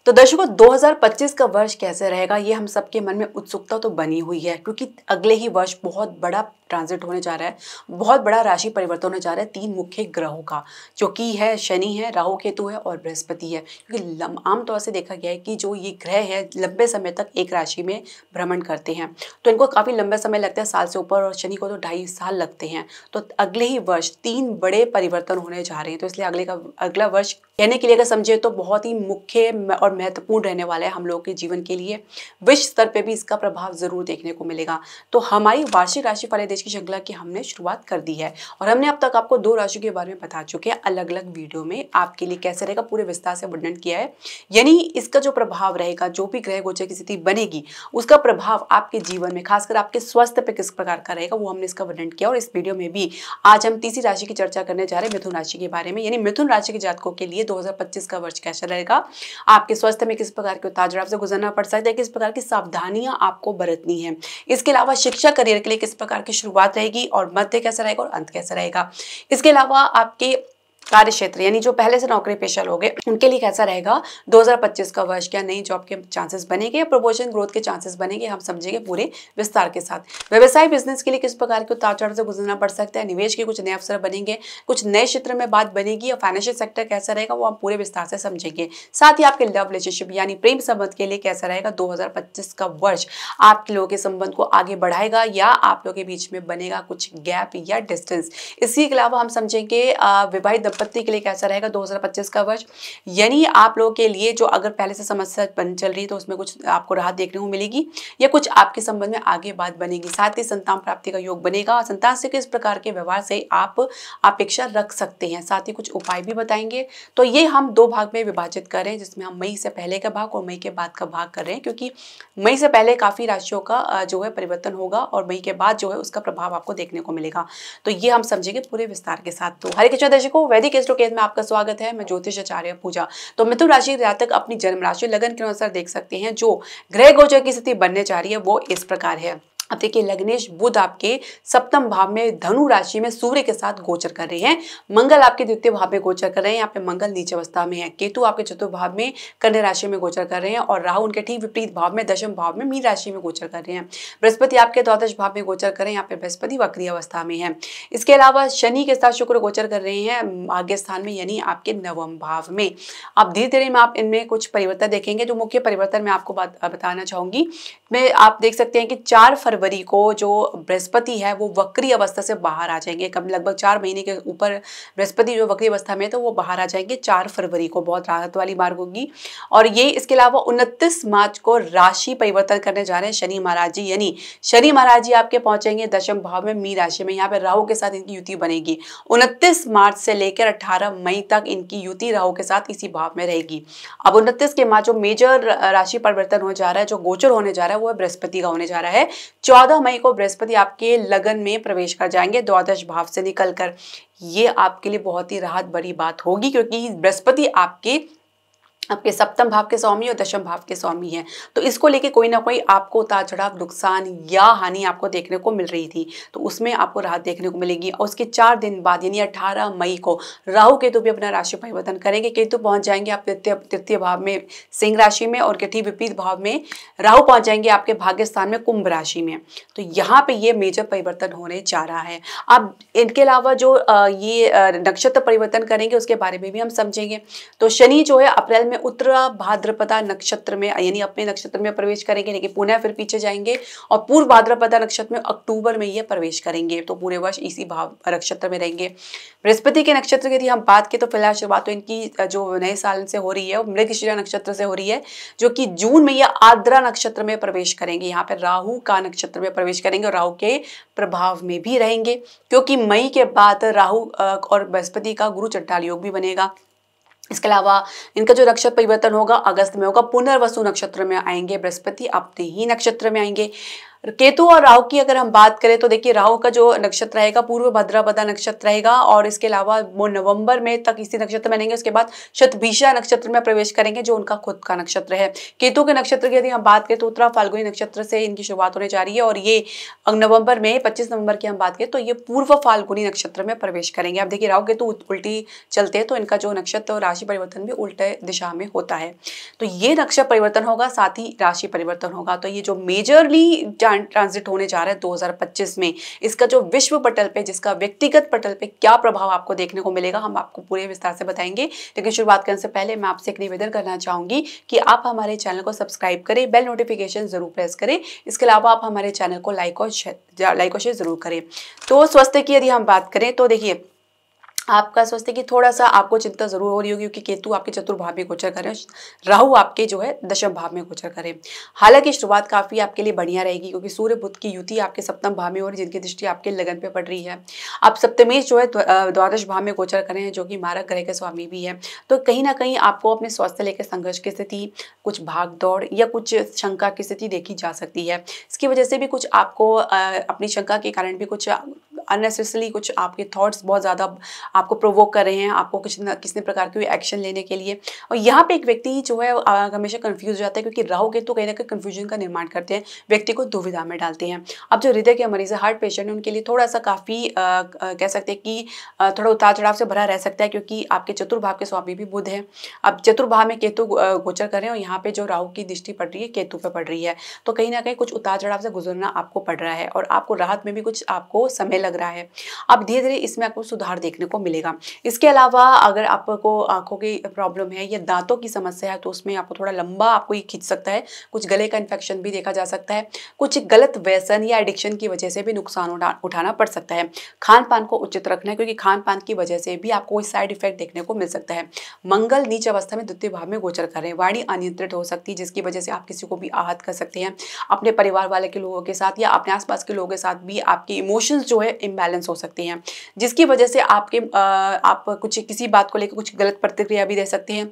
तो दर्शकों 2025 का वर्ष कैसे रहेगा ये हम सबके मन में उत्सुकता तो बनी हुई है, क्योंकि अगले ही वर्ष बहुत बड़ा ट्रांजिट होने जा रहा है, बहुत बड़ा राशि परिवर्तन होने जा रहा है तीन मुख्य ग्रहों का, जो कि है शनि है, राहु केतु है और बृहस्पति है। क्योंकि आमतौर से देखा गया है कि जो ये ग्रह है लंबे समय तक एक राशि में भ्रमण करते हैं, तो इनको काफ़ी लंबा समय लगता है, साल से ऊपर, और शनि को तो 2.5 साल लगते हैं। तो अगले ही वर्ष तीन बड़े परिवर्तन होने जा रहे हैं, तो इसलिए अगला वर्ष कहने के लिए अगर समझे तो बहुत ही मुख्य और महत्वपूर्ण रहने वाला है हम लोगों के जीवन के लिए। विश्व स्तर पे भी इसका प्रभाव जरूर देखने को मिलेगा। तो हमारी वार्षिक राशिफल आदेश की श्रृंखला की हमने शुरुआत कर दी है, और हमने अब तक आपको 2 राशियों के बारे में बता चुके हैं, अलग अलग वीडियो में आपके लिए कैसे रहेगा पूरे विस्तार से वर्णन किया है। यानी इसका जो प्रभाव रहेगा, जो भी ग्रह गोचर की स्थिति बनेगी, उसका प्रभाव आपके जीवन में, खासकर आपके स्वास्थ्य पे किस प्रकार का रहेगा, वो हमने इसका वर्णन किया। और इस वीडियो में भी आज हम तीसरी राशि की चर्चा करने जा रहे हैं, मिथुन राशि के बारे में। यानी मिथुन राशि के जातकों के लिए 2025 का वर्ष कैसा रहेगा, आपके स्वास्थ्य में किस प्रकार के उतार चढ़ाव से गुजरना पड़ सकता है, किस प्रकार की सावधानियां आपको बरतनी है। इसके अलावा शिक्षा करियर के लिए किस प्रकार की शुरुआत रहेगी, और मध्य कैसा रहेगा और अंत कैसा रहेगा। इसके अलावा आपके कार्य क्षेत्र, यानी जो पहले से नौकरी पेशा लोग हैं, उनके लिए कैसा रहेगा 2025 का वर्ष। क्या नई जॉब के चांसेस बनेंगे या प्रमोशन ग्रोथ के चांसेस बनेंगे, हम समझेंगे पूरे विस्तार के साथ। व्यवसाय बिजनेस के लिए किस प्रकार के उतार चढ़ाव से गुजरना पड़ सकता है, निवेश के कुछ नए अवसर बनेंगे, कुछ नए क्षेत्र में बात बनेगी, या फाइनेंशियल सेक्टर कैसा रहेगा, वो हम पूरे विस्तार से समझेंगे। साथ ही आपके लव रिलेशनशिप यानी प्रेम संबंध के लिए कैसा रहेगा 2025 का वर्ष, आप लोगों के संबंध को आगे बढ़ाएगा या आप लोगों के बीच में बनेगा कुछ गैप या डिस्टेंस। इसके अलावा हम समझेंगे विवाहित दंपत्ति के लिए कैसा रहेगा 2025 का वर्ष। यानी आप लोगों के लिए जो अगर पहले से समस्या बन चल रही है तो उसमें कुछ आपको राहत देखने को मिलेगी, या कुछ आपके संबंध में आगे बात बनेगी। साथ ही संतान प्राप्ति का योग बनेगा। संतान से किस प्रकार के व्यवहार से आप अपेक्षा रख सकते हैं, साथ ही कुछ उपाय भी बताएंगे। तो ये हम 2 भाग में विभाजित कर रहे हैं, जिसमें हम मई से पहले का भाग और मई के बाद का भाग कर रहे हैं, क्योंकि मई से पहले काफी राशियों का जो है परिवर्तन होगा, और मई के बाद जो है उसका प्रभाव आपको देखने को मिलेगा। तो ये हम समझेंगे पूरे विस्तार के साथ। तो हरे कृष्ण दर्शकों, वैदिक एस्ट्रो केस में आपका स्वागत है। मैं ज्योतिष आचार्य पूजा। तो मिथुन राशि जातक अपनी जन्म राशि लगन के अनुसार देख सकते हैं, जो ग्रह गोचर की स्थिति बनने जा रही है वो इस प्रकार है। अब देखिए, लग्नेश बुध आपके सप्तम भाव में धनु राशि में सूर्य के साथ गोचर कर रहे हैं। मंगल आपके द्वितीय भाव में गोचर कर रहे हैं, यहाँ पे मंगल नीचे अवस्था में है। केतु आपके चतुर्थ भाव में कन्या राशि में गोचर कर रहे हैं, और राहु उनके ठीक विपरीत भाव में दशम भाव में मीन राशि में गोचर कर रहे हैं। बृहस्पति आपके द्वादश भाव में गोचर कर रहे हैं, यहाँ पे बृहस्पति वक्री अवस्था में है। इसके अलावा शनि के साथ शुक्र गोचर कर रहे हैं भाग्य स्थान में, यानी आपके नवम भाव में। अब धीरे धीरे में आप इनमें कुछ परिवर्तन देखेंगे। जो मुख्य परिवर्तन मैं आपको बताना चाहूंगी, मैं आप देख सकते हैं कि 4 फरवरी को जो बृहस्पति है वो वक्री अवस्था से बाहर आ जाएंगे। कब लगभग 4 महीने के ऊपर बृहस्पति जो वक्री अवस्था में है, तो वो बाहर आ जाएंगे 4 फरवरी को। बहुत राहत वाली मार्ग होगी। और ये इसके अलावा 29 मार्च को राशि परिवर्तन करने जा रहे हैं शनि महाराज जी, यानी शनि महाराज जी आपके पहुंचेंगे दशम भाव में मीन राशि में। यहाँ पे राहु के साथ इनकी युति बनेगी। 29 मार्च से लेकर 18 मई तक इनकी युति राहु के साथ इसी भाव में रहेगी। अब 29 के बाद जो मेजर राशि परिवर्तन हो जा रहा है, जो गोचर होने जा रहा है, वो बृहस्पति का होने जा रहा है। 14 मई को बृहस्पति आपके लगन में प्रवेश कर जाएंगे द्वादश भाव से निकलकर। ये आपके लिए बहुत ही राहत बड़ी बात होगी, क्योंकि बृहस्पति आपके सप्तम भाव के स्वामी और दशम भाव के स्वामी हैं। तो इसको लेके कोई ना कोई आपको उतार चढ़ाव, नुकसान या हानि आपको देखने को मिल रही थी, तो उसमें आपको राहत देखने को मिलेगी। और उसके 4 दिन बाद यानी 18 मई को राहु केतु भी अपना राशि परिवर्तन करेंगे। केतु पहुंच जाएंगे आप तृतीय भाव में सिंह राशि में, और ठीक विपरीत भाव में राहु पहुंच जाएंगे आपके भाग्य स्थान में कुंभ राशि में। तो यहाँ पे ये मेजर परिवर्तन होने जा रहा है। अब इनके अलावा जो ये नक्षत्र परिवर्तन करेंगे उसके बारे में भी हम समझेंगे। तो शनि जो है अप्रैल उत्तरा भाद्रपदा नक्षत्र में, यानी अपने नक्षत्र में प्रवेश करेंगे, लेकिन पुनः फिर पीछे जाएंगे और पूर्व भाद्रपदा नक्षत्र में अक्टूबर में ये प्रवेश करेंगे। तो पूरे वर्ष इसी भाव नक्षत्र में रहेंगे। बृहस्पति के नक्षत्र की यदि हम बात करें, तो फिलहाल शुरुआत तो इनकी जो नए साल से हो रही है वो मृगशिरा नक्षत्र से हो रही है, जो कि जून में ये आर्द्रा नक्षत्र में प्रवेश करेंगे। यहाँ पे राहु का नक्षत्र में प्रवेश करेंगे और राहु के प्रभाव में भी रहेंगे, क्योंकि मई के बाद राहु और बृहस्पति का गुरु चंडाल योग भी बनेगा। इसके अलावा इनका जो नक्षत्र परिवर्तन होगा अगस्त में होगा। पुनर्वसु नक्षत्र में आएंगे बृहस्पति, अपने ही नक्षत्र में आएंगे। केतु और राहु की अगर हम बात करें तो देखिए राहु का जो नक्षत्र रहेगा पूर्व भाद्रपदा नक्षत्र रहेगा और इसके अलावा वो नवंबर में तक इसी नक्षत्र में रहेंगे। उसके बाद शतभिषा नक्षत्र में प्रवेश करेंगे जो उनका खुद का नक्षत्र है। केतु के नक्षत्र की यदि हम बात करें तो उत्तरा फाल्गुनी नक्षत्र से इनकी शुरुआत होने जा रही है और ये नवंबर में 25 नवंबर की हम बात करें तो ये पूर्व फाल्गुनी नक्षत्र में प्रवेश करेंगे। अब देखिए राहु केतु उल्टी चलते हैं तो इनका जो नक्षत्र और राशि परिवर्तन भी उल्टे दिशा में होता है। तो ये नक्षत्र परिवर्तन होगा, साथ ही राशि परिवर्तन होगा। तो ये जो मेजरली ट्रांजिट होने जा रहा है 2025 में, इसका जो विश्व पटल पे, जिसका व्यक्तिगत पटल पे क्या प्रभाव आपको देखने को मिलेगा, हम आपको पूरे विस्तार से बताएंगे। लेकिन शुरुआत करने से पहले मैं आपसे एक निवेदन करना चाहूंगी कि आप हमारे चैनल को सब्सक्राइब करें, बेल नोटिफिकेशन जरूर प्रेस करें। इसके अलावा आप हमारे चैनल को लाइक और शेयर जरूर करें। तो स्वास्थ्य की यदि हम बात करें तो देखिए आपका स्वास्थ्य की थोड़ा सा आपको चिंता जरूर हो रही होगी क्योंकि केतु आपके चतुर्थ भाव में गोचर करें, राहु आपके जो है दशम भाव में गोचर करें। हालांकि शुरुआत काफी आपके लिए बढ़िया रहेगी क्योंकि सूर्य बुध की युति आपके सप्तम भाव में हो रही है जिनकी दृष्टि आपके लगन पे पड़ रही है। आप सप्तमेश जो है द्वादश भाव में गोचर करें हैं जो कि मारक ग्रह के स्वामी भी है। तो कहीं ना कहीं आपको अपने स्वास्थ्य लेकर संघर्ष की स्थिति, कुछ भाग दौड़ या कुछ शंका की स्थिति देखी जा सकती है। इसकी वजह से भी कुछ आपको अपनी शंका के कारण भी कुछ अननेसेसरी कुछ आपके थॉट्स बहुत ज़्यादा आपको प्रोवोक कर रहे हैं, आपको किसी प्रकार की एक्शन लेने के लिए। और यहाँ पे एक व्यक्ति जो है हमेशा कंफ्यूज हो जाता है क्योंकि राहु केतु कहीं ना कहीं कंफ्यूजन का निर्माण करते हैं, व्यक्ति को दुविधा में डालते हैं। अब जो हृदय के मरीज है, हार्ट पेशेंट है, उनके लिए थोड़ा सा काफ़ी कह सकते हैं कि थोड़ा उतार चढ़ाव से भरा रह सकता है क्योंकि आपके चतुर्भाव के स्वामी भी बुध है। अब चतुर्भाव में केतु गोचर कर रहे हैं और यहाँ पे जो राहु की दृष्टि पड़ रही है केतु पे पड़ रही है। तो कहीं ना कहीं कुछ उतार चढ़ाव से गुजरना आपको पड़ रहा है और आपको राहत में भी कुछ आपको समय लग रहा है। अब धीरे धीरे इसमें आपको सुधार देखने को मिलेगा। इसके अलावा अगर आपको आंखों की प्रॉब्लम है या दांतों की समस्या है तो उसमें आपको थोड़ा लंबा आपको ये खींच सकता है, कुछ गले का इन्फेक्शन भी देखा जा सकता है, कुछ गलत व्यसन या एडिक्शन की वजह से भी नुकसान उठाना पड़ सकता है। खान पान को उचित रखना है क्योंकि खान पान की वजह से भी आपको कोई साइड इफेक्ट देखने को मिल सकता है। मंगल नीच अवस्था में द्वितीय भाव में गोचर कर रहे हैं, वाणी अनियंत्रित हो सकती है जिसकी वजह से आप किसी को भी आहत कर सकते हैं। अपने परिवार वाले के लोगों के साथ या अपने आसपास के लोगों के साथ भी आपकी इमोशंस जो है इम्बैलेंस हो सकते हैं जिसकी वजह से आप कुछ किसी बात को लेकर कुछ गलत प्रतिक्रिया भी दे सकते हैं।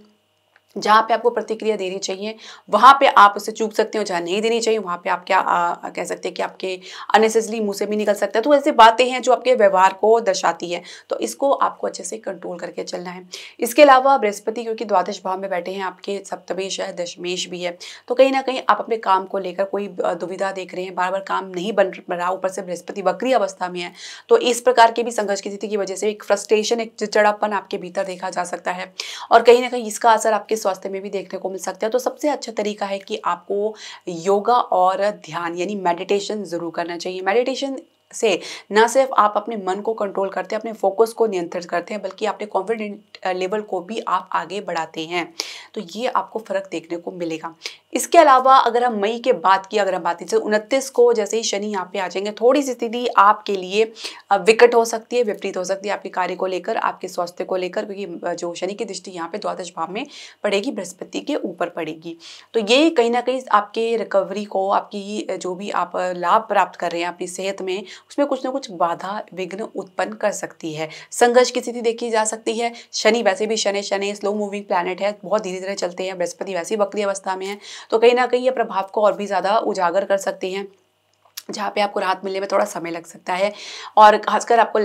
जहाँ पे आपको प्रतिक्रिया देनी चाहिए वहाँ पे आप उसे चूक सकते हो, जहाँ नहीं देनी चाहिए वहाँ पे आप क्या कह सकते हैं कि आपके अननेसेसरी मुंह से भी निकल सकता है। तो ऐसी बातें हैं जो आपके व्यवहार को दर्शाती है, तो इसको आपको अच्छे से कंट्रोल करके चलना है। इसके अलावा बृहस्पति क्योंकि द्वादश भाव में बैठे हैं, आपके सप्तमेश है, दशमेश भी है, तो कहीं ना कहीं आप अपने काम को लेकर कोई दुविधा देख रहे हैं, बार बार काम नहीं बन रहा, ऊपर से बृहस्पति वक्री अवस्था में है, तो इस प्रकार के भी संघर्ष की स्थिति की वजह से एक फ्रस्ट्रेशन, एक चिड़चिड़ापन आपके भीतर देखा जा सकता है और कहीं ना कहीं इसका असर आपके स्वास्थ्य में भी देखने को मिल सकता है। तो सबसे अच्छा तरीका है कि आपको योगा और ध्यान यानी मेडिटेशन जरूर करना चाहिए। मेडिटेशन से न सिर्फ आप अपने मन को कंट्रोल करते हैं, अपने फोकस को नियंत्रित करते हैं, बल्कि अपने कॉन्फिडेंट लेवल को भी आप आगे बढ़ाते हैं। तो ये आपको फर्क देखने को मिलेगा। इसके अलावा अगर हम मई के बाद की अगर हम बात करें 29 को जैसे ही शनि यहाँ पे आ जाएंगे, थोड़ी सी स्थिति आपके लिए विकट हो सकती है, विपरीत हो सकती है आपके कार्य को लेकर, आपके स्वास्थ्य को लेकर, क्योंकि जो शनि की दृष्टि यहाँ पे द्वादश भाव में पड़ेगी, बृहस्पति के ऊपर पड़ेगी। तो ये कहीं ना कहीं आपके रिकवरी को, आपकी जो भी आप लाभ प्राप्त कर रहे हैं अपनी सेहत में, उसमें कुछ ना कुछ बाधा विघ्न उत्पन्न कर सकती है। संघर्ष की स्थिति देखी जा सकती है। शनि वैसे भी शनि स्लो मूविंग प्लैनेट है, बहुत धीरे धीरे चलते हैं। बृहस्पति वैसे ही वक्री अवस्था में है, तो कहीं ना कहीं ये प्रभाव को और भी ज़्यादा उजागर कर सकती हैं, जहाँ पे आपको राहत मिलने में थोड़ा समय लग सकता है। और खासकर आपको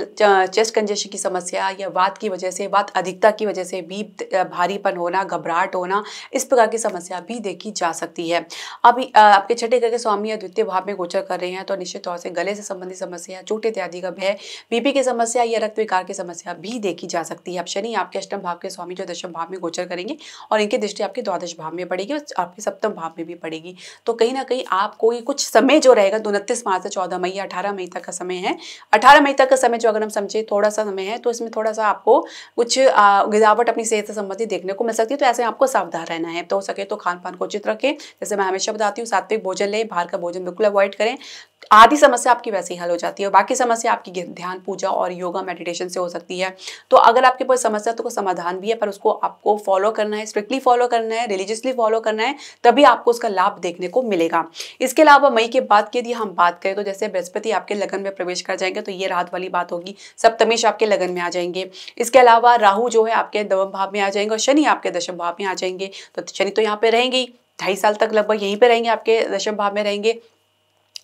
चेस्ट कंजेशन की समस्या या वात की वजह से, वात अधिकता की वजह से भी भारीपन होना, घबराहट होना, इस प्रकार की समस्या भी देखी जा सकती है। अभी आपके छठे घर के स्वामी या द्वितीय भाव में गोचर कर रहे हैं, तो निश्चित तौर से गले से संबंधित समस्या, चोट इत्यादि का भय, बीपी की समस्या या रक्त विकार की समस्या भी देखी जा सकती है। अब शनि आपके अष्टम भाव के स्वामी जो दशम भाव में गोचर करेंगे और इनकी दृष्टि आपके द्वादश भाव में पड़ेगी और आपके सप्तम भाव में भी पड़ेगी। तो कहीं ना कहीं आपको कुछ समय जो रहेगा 29 मार्च से 14 मई या 18 मई तक का समय है। 18 मई तक का समय जो अगर हम समझे थोड़ा सा समय है, तो इसमें थोड़ा सा आपको कुछ गिरावट अपनी सेहत से संबंधित देखने को मिल सकती है। तो ऐसे आपको सावधान रहना है। तो हो सके तो खान पान को उचित रखें, जैसे मैं हमेशा बताती हूँ, सात्विक भोजन लें, बाहर का भोजन बिल्कुल अवॉइड करें। आधी समस्या आपकी वैसे ही हल हो जाती है और बाकी समस्या आपकी ध्यान, पूजा और योगा मेडिटेशन से हो सकती है। तो अगर आपके पास समस्या तो कोई समाधान भी है, पर उसको आपको फॉलो करना है, स्ट्रिक्टली फॉलो करना है, रिलीजियसली फॉलो करना है, तभी आपको उसका लाभ देखने को मिलेगा। इसके अलावा मई के बाद की यदि हम बात करें तो जैसे बृहस्पति आपके लगन में प्रवेश कर जाएंगे, तो ये राहत वाली बात होगी। सप्तमेश आपके लगन में आ जाएंगे। इसके अलावा राहु जो है आपके नवम भाव में आ जाएंगे और शनि आपके दशम भाव में आ जाएंगे। तो शनि तो यहाँ पे रहेंगे ही, 2.5 साल तक लगभग यहीं पे रहेंगे, आपके दशम भाव में रहेंगे।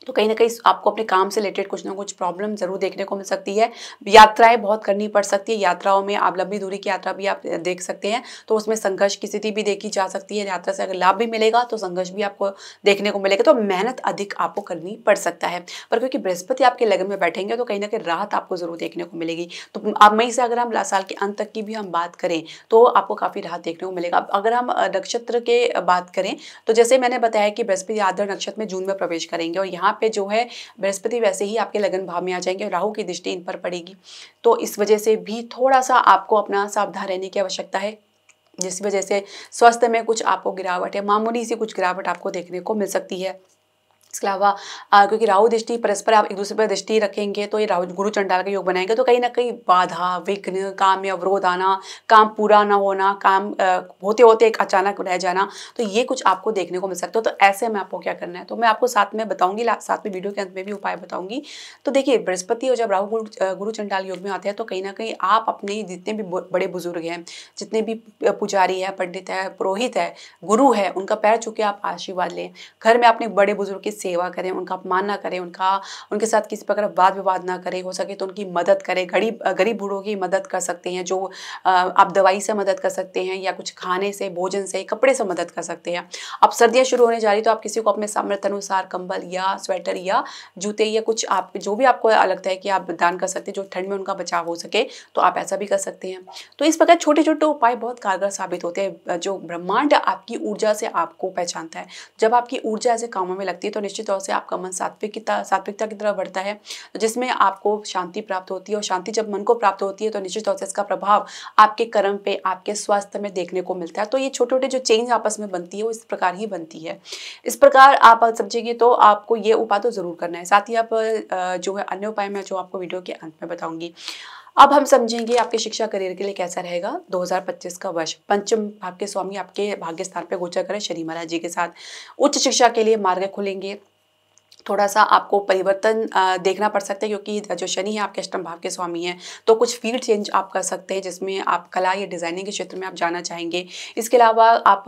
तो कहीं ना कहीं आपको अपने काम से रिलेटेड कुछ ना कुछ प्रॉब्लम जरूर देखने को मिल सकती है। यात्राएं बहुत करनी पड़ सकती है, यात्राओं में आप लंबी दूरी की यात्रा भी आप देख सकते हैं, तो उसमें संघर्ष की स्थिति भी देखी जा सकती है। यात्रा से अगर लाभ भी मिलेगा तो संघर्ष भी आपको देखने को मिलेगा, तो मेहनत अधिक आपको करनी पड़ सकता है। पर क्योंकि बृहस्पति आपके लगन में बैठेंगे तो कहीं ना कहीं राहत आपको जरूर देखने को मिलेगी। तो आप मई से अगर हम साल के अंत तक की भी हम बात करें तो आपको काफी राहत देखने को मिलेगा। अगर हम नक्षत्र के बात करें तो जैसे मैंने बताया कि बृहस्पति आद्र नक्षत्र में जून में प्रवेश करेंगे, और यहाँ पे जो है बृहस्पति वैसे ही आपके लगन भाव में आ जाएंगे, राहु की दृष्टि इन पर पड़ेगी। तो इस वजह से भी थोड़ा सा आपको अपना सावधान रहने की आवश्यकता है, जिस वजह से स्वास्थ्य में कुछ आपको गिरावट है, मामूली सी कुछ गिरावट आपको देखने को मिल सकती है। इसके अलावा क्योंकि राहु दृष्टि परस्पर आप एक दूसरे पर दृष्टि रखेंगे तो ये राहु गुरु चंडाल का योग बनाएंगे, तो कहीं ना कहीं बाधा, विघ्न, काम में अवरोध आना, काम पूरा ना होना, काम होते होते एक अचानक रह जाना, तो ये कुछ आपको देखने को मिल सकता है। तो ऐसे में आपको क्या करना है तो मैं आपको साथ में बताऊंगी, साथ में वीडियो के अंत में भी उपाय बताऊंगी। तो देखिए बृहस्पति और जब राहु गुरु चंडाल योग में आते हैं तो कहीं ना कहीं आप अपने जितने भी बड़े बुजुर्ग हैं, जितने भी पुजारी है, पंडित है, पुरोहित है, गुरु है, उनका पैर छू के आप आशीर्वाद लें। घर में अपने बड़े बुजुर्ग की सेवा करें, उनका अपमान ना करें, उनके साथ किसी प्रकार वाद विवाद ना करें, हो सके तो उनकी मदद करें। गरीब बूढ़ों की मदद कर सकते हैं, जो आप दवाई से मदद कर सकते हैं, या कुछ खाने से, भोजन से, कपड़े से मदद कर सकते हैं। अब सर्दियां शुरू होने जा रही तो आप किसी को अपने सामर्थ्य अनुसार कंबल या स्वेटर या जूते या कुछ आप जो भी आपको लगता है कि आप दान कर सकते हैं, जो ठंड में उनका बचाव हो सके, तो आप ऐसा भी कर सकते हैं। तो इस प्रकार छोटे छोटे उपाय बहुत कारगर साबित होते हैं। जो ब्रह्मांड आपकी ऊर्जा से आपको पहचानता है, जब आपकी ऊर्जा ऐसे कामों में लगती है तो निश्चित तौर से आपका मन सात्विकता की तरफ बढ़ता है, जिसमें आपको शांति प्राप्त होती है। और शांति जब मन को प्राप्त होती है तो निश्चित तौर से इसका प्रभाव आपके कर्म पे, आपके स्वास्थ्य में देखने को मिलता है। तो ये छोटे छोटे जो चेंज आपस में बनती है वो इस प्रकार ही बनती है। इस प्रकार आप समझेंगे तो आपको ये उपाय तो जरूर करना है। साथ ही आप जो है अन्य उपाय मैं जो आपको वीडियो के अंत में बताऊंगी। अब हम समझेंगे आपके शिक्षा करियर के लिए कैसा रहेगा 2025 का वर्ष। पंचम भाव के स्वामी आपके भाग्य स्थान पे गोचर करें शनि महाराज जी के साथ। उच्च शिक्षा के लिए मार्ग खुलेंगे। थोड़ा सा आपको परिवर्तन देखना पड़ सकता है, क्योंकि जो शनि है आपके अष्टम भाव के स्वामी हैं, तो कुछ फील्ड चेंज आप कर सकते हैं, जिसमें आप कला या डिज़ाइनिंग के क्षेत्र में आप जाना चाहेंगे। इसके अलावा आप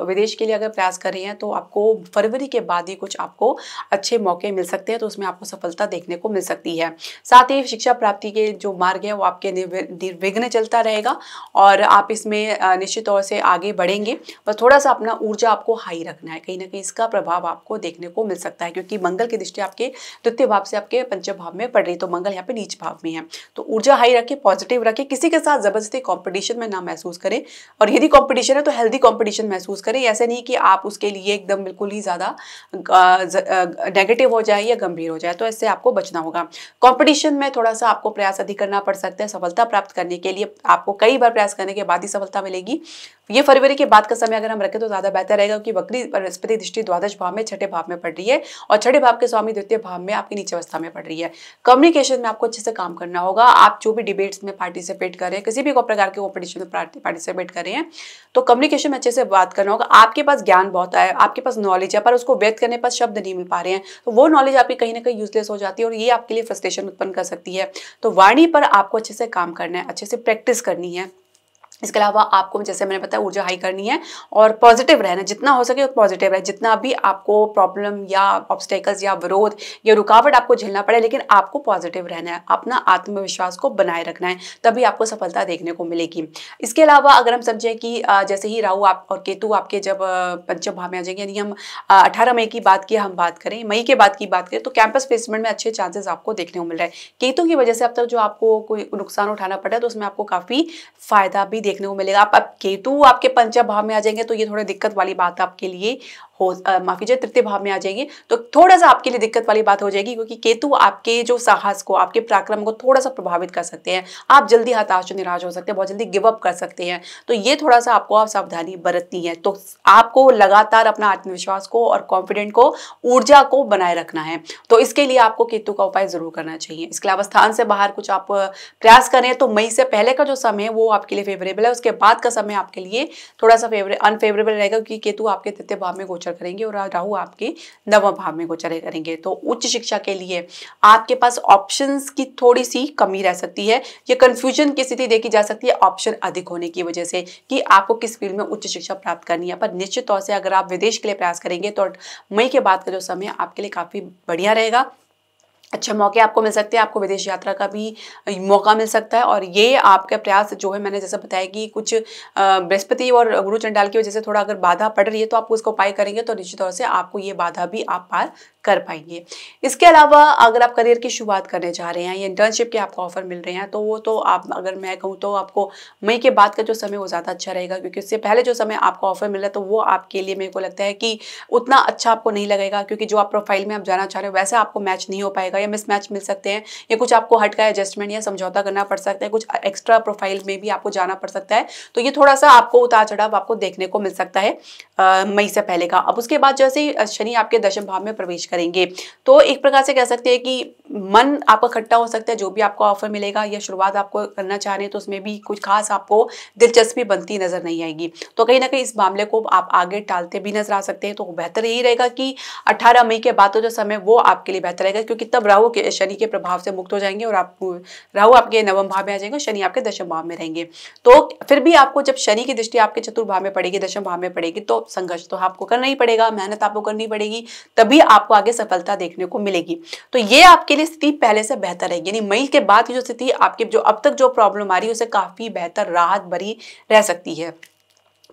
विदेश के लिए अगर प्रयास कर रहे हैं तो आपको फरवरी के बाद ही कुछ आपको अच्छे मौके मिल सकते हैं, तो उसमें आपको सफलता देखने को मिल सकती है। साथ ही शिक्षा प्राप्ति के जो मार्ग है वो आपके निर्विघ्न चलता रहेगा, और आप इसमें निश्चित तौर से आगे बढ़ेंगे। बस थोड़ा सा अपना ऊर्जा आपको हाई रखना है, कहीं ना कहीं इसका प्रभाव आपको देखने को मिल सकता है, क्योंकि मंगल की दृष्टि आपके द्वितीय भाव से आपके पंचम भाव में पड़ रही है, तो मंगल यहाँ पे नीच भाव में है। तो ऊर्जा हाई रखें, पॉजिटिव रखें, किसी के साथ जबरदस्ती कंपटीशन में ना महसूस करें, और यदि कंपटीशन है तो हेल्दी कंपटीशन महसूस करें। ऐसे नहीं कि आप उसके लिए एकदम बिल्कुल ही ज़्यादा नेगेटिव हो जाए या गंभीर हो जाए, तो इससे आपको बचना होगा। कंपटीशन में थोड़ा सा आपको प्रयास अधिक करना पड़ सकता है। सफलता प्राप्त करने के लिए आपको कई बार प्रयास करने के बाद ही सफलता मिलेगी। ये फरवरी के बाद का समय अगर हम रखें तो ज़्यादा बेहतर रहेगा, क्योंकि वक्री बृहस्पति दृष्टि द्वादश भाव में छठे भाव में पड़ रही है, और छठे भाव के स्वामी द्वितीय भाव में आपकी नीच अवस्था में पड़ रही है। कम्युनिकेशन में आपको अच्छे से काम करना होगा। आप जो भी डिबेट्स में पार्टिसिपेट कर रहे हैं, किसी भी प्रकार के कॉम्पिटिशन में पार्टिसिपेट कर रहे हैं, तो कम्युनिकेशन में अच्छे से बात करना होगा। आपके पास ज्ञान बहुत है, आपके पास नॉलेज है, पर उसको व्यक्त करने पर शब्द नहीं मिल पा रहे हैं, तो वो नॉलेज आपकी कहीं ना कहीं यूजलेस हो जाती है, और ये आपके लिए फ्रस्ट्रेशन उत्पन्न कर सकती है। तो वाणी पर आपको अच्छे से काम करना है, अच्छे से प्रैक्टिस करनी है। इसके अलावा आपको जैसे मैंने बताया ऊर्जा हाई करनी है, और पॉजिटिव रहना, जितना हो सके पॉजिटिव रहे। जितना भी आपको प्रॉब्लम या ऑब्स्टेकल्स या विरोध या रुकावट आपको झेलना पड़े, लेकिन आपको पॉजिटिव रहना है, अपना आत्मविश्वास को बनाए रखना है, तभी आपको सफलता देखने को मिलेगी। इसके अलावा अगर हम समझें कि जैसे ही राहु आप और केतु आपके जब पंचम भाव में आ जाएंगे, यानी हम 18 मई की बात की हम बात करें, मई के बाद की बात करें, तो कैंपस प्लेसमेंट में अच्छे चांसेस आपको देखने को मिल रहा है। केतु की वजह से अब तक जो आपको कोई नुकसान उठाना पड़ा है, तो उसमें आपको काफ़ी फायदा भी देखने को मिलेगा। अब केतु आपके पंचम भाव में आ जाएंगे तो ये थोड़ा दिक्कत वाली बात आपके लिए हो, माफ कीजिए तृतीय भाव में आ जाएंगे तो थोड़ा सा आपके लिए दिक्कत वाली बात हो जाएगी, क्योंकि केतु आपके जो साहस को, आपके पराक्रम को थोड़ा सा प्रभावित कर सकते हैं। आप जल्दी हताश निराश हो सकते हैं, बहुत जल्दी गिव अप कर सकते हैं, तो ये थोड़ा सा आपको आप सावधानी बरतनी है। तो आपको लगातार अपना आत्मविश्वास को और कॉन्फिडेंट को, ऊर्जा को बनाए रखना है, तो इसके लिए आपको केतु का उपाय जरूर करना चाहिए। इसके अलावा स्थान से बाहर कुछ आप प्रयास करें तो मई से पहले का जो समय है वो आपके लिए फेवरेबल है, उसके बाद का समय आपके लिए थोड़ा सा अनफेवरेबल रहेगा, क्योंकि केतु आपके तृतीय भाव में गोचर गोचर करेंगे और राहु आपके नवम भाव में गोचर करेंगे। तो उच्च शिक्षा के लिए आपके पास ऑप्शंस की थोड़ी सी कमी रह सकती है, ये कंफ्यूजन की स्थिति देखी जा सकती है ऑप्शन अधिक होने की वजह से कि आपको किस फील्ड में उच्च शिक्षा प्राप्त करनी है। पर निश्चित तौर से अगर आप विदेश के लिए प्रयास करेंगे तो मई के बाद का जो समय आपके लिए काफी बढ़िया रहेगा। अच्छे मौके आपको मिल सकते हैं, आपको विदेश यात्रा का भी मौका मिल सकता है। और ये आपका प्रयास जो है, मैंने जैसा बताया कि कुछ बृहस्पति और गुरु चंडाल की वजह से थोड़ा अगर बाधा पड़ रही है तो आप उसको उपाय करेंगे तो निश्चित तौर से आपको ये बाधा भी आप पार कर पाएंगे। इसके अलावा अगर आप करियर की शुरुआत करने जा रहे हैं या इंटर्नशिप के आपको ऑफर मिल रहे हैं तो वो तो आप, अगर मैं कहूँ तो आपको मई के बाद का जो समय वो ज़्यादा अच्छा रहेगा, क्योंकि उससे पहले जो समय आपको ऑफर मिल रहा है तो वो आपके लिए मेरे को लगता है कि उतना अच्छा आपको नहीं लगेगा, क्योंकि जो आप प्रोफाइल में आप जाना चाह रहे हो वैसे आपको मैच नहीं हो पाएगा या मिसमैच मिल सकते हैं, या कुछ आपको हट का एडजस्टमेंट या समझौता करना पड़ सकता है, कुछ एक्स्ट्रा प्रोफाइल में भी आपको जाना पड़ सकता है। तो ये थोड़ा सा आपको उतार चढ़ाव आपको देखने को मिल सकता है मई से पहले का। अब उसके बाद जैसे ही शनि आपके दशम भाव में प्रवेश करेंगे तो एक प्रकार से कह सकते हैं कि मन आपका खट्टा हो सकता है, जो भी आपको ऑफर मिलेगा या शुरुआत आपको करना चाह रहे हैं तो उसमें भी कुछ खास आपको दिलचस्पी बनती नजर नहीं आएगी। तो कहीं ना कहीं इस मामले को आप आगे टालते भी नजर आ सकते हैं। तो बेहतर यही रहेगा कि 18 मई के बाद तो जो समय वो आपके लिए बेहतर रहेगा, क्योंकि तब राहु के शनि के प्रभाव से मुक्त हो जाएंगे और आप राहु आपके नवम भाव में आ जाएंगे, शनि आपके दशम भाव में रहेंगे। तो फिर भी आपको जब शनि की दृष्टि आपके चतुर्थ भाव में पड़ेगी, दशम भाव में पड़ेगी, तो संघर्ष तो आपको करना ही पड़ेगा, मेहनत आपको करनी पड़ेगी, तभी आपको आगे सफलता देखने को मिलेगी। तो ये आपके लिए स्थिति पहले से बेहतर है, यानी मई के बाद की जो स्थिति आपके जो अब तक जो प्रॉब्लम आ रही है उसे काफी बेहतर राहत भरी रह सकती है।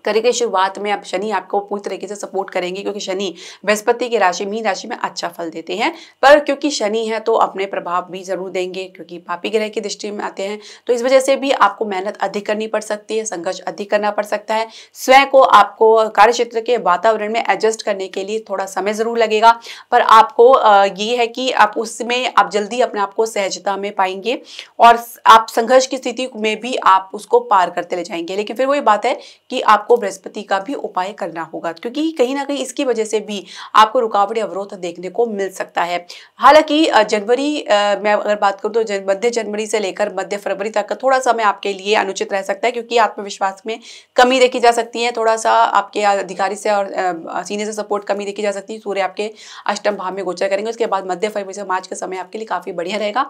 करियर की शुरुआत में अब शनि आपको पूरी तरीके से सपोर्ट करेंगे, क्योंकि शनि बृहस्पति की राशि मीन राशि में अच्छा फल देते हैं, पर क्योंकि शनि है तो अपने प्रभाव भी जरूर देंगे, क्योंकि पापी ग्रह की दृष्टि में आते हैं। तो इस वजह से भी आपको मेहनत अधिक करनी पड़ सकती है, संघर्ष अधिक करना पड़ सकता है, स्वयं को आपको कार्य क्षेत्र के वातावरण में एडजस्ट करने के लिए थोड़ा समय जरूर लगेगा, पर आपको ये है कि आप उसमें आप जल्दी अपने आप को सहजता में पाएंगे और आप संघर्ष की स्थिति में भी आप उसको पार करते ले जाएंगे। लेकिन फिर वही बात है कि आपको बृहस्पति का भी उपाय करना होगा, क्योंकि कहीं ना कहीं इसकी वजह से भी आपको रुकावट अवरोध देखने को मिल सकता है। हालांकि जनवरी मैं अगर बात करूं तो मध्य जनवरी से लेकर मध्य फरवरी तक का थोड़ा समय आपके लिए अनुचित रह सकता है, क्योंकि आत्मविश्वास में कमी देखी जा सकती है, थोड़ा सा आपके अधिकारी से और सीनियर से सपोर्ट कमी देखी जा सकती है। सूर्य आपके अष्टम भाव में गोचर करेंगे, उसके बाद मध्य फरवरी से मार्च का समय आपके लिए काफी बढ़िया रहेगा।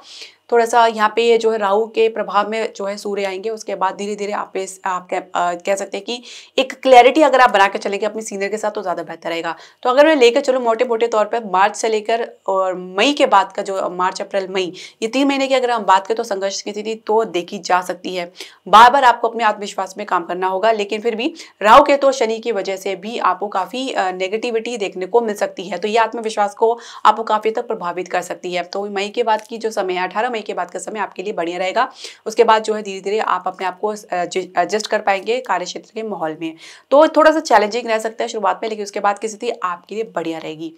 थोड़ा सा यहाँ पे जो है राहु के प्रभाव में जो है सूर्य आएंगे, उसके बाद धीरे धीरे आप कह सकते हैं कि एक क्लैरिटी अगर आप बना के चलेंगे अपने सीनियर के साथ तो ज़्यादा बेहतर रहेगा। तो अगर मैं लेकर चलूँ मोटे मोटे तौर पर मार्च से लेकर और मई के बाद का जो मार्च अप्रैल मई ये 3 महीने की अगर हम बात करें तो संघर्ष की स्थिति तो देखी जा सकती है। बार बार आपको अपने आत्मविश्वास में काम करना होगा, लेकिन फिर भी राहु केतु और शनि की वजह से भी आपको काफ़ी नेगेटिविटी देखने को मिल सकती है। तो ये आत्मविश्वास को आपको काफ़ी तक प्रभावित कर सकती है। तो मई के बाद की जो समय है 18 मई के बाद का समय आपके लिए बढ़िया रहेगा। उसके बाद जो है धीरे धीरे आप अपने आप को एडजस्ट कर पाएंगे कार्य क्षेत्र के माहौल में। तो थोड़ा सा चैलेंजिंग रह सकता है शुरुआत में, लेकिन उसके बाद की स्थिति आपके लिए बढ़िया रहेगी।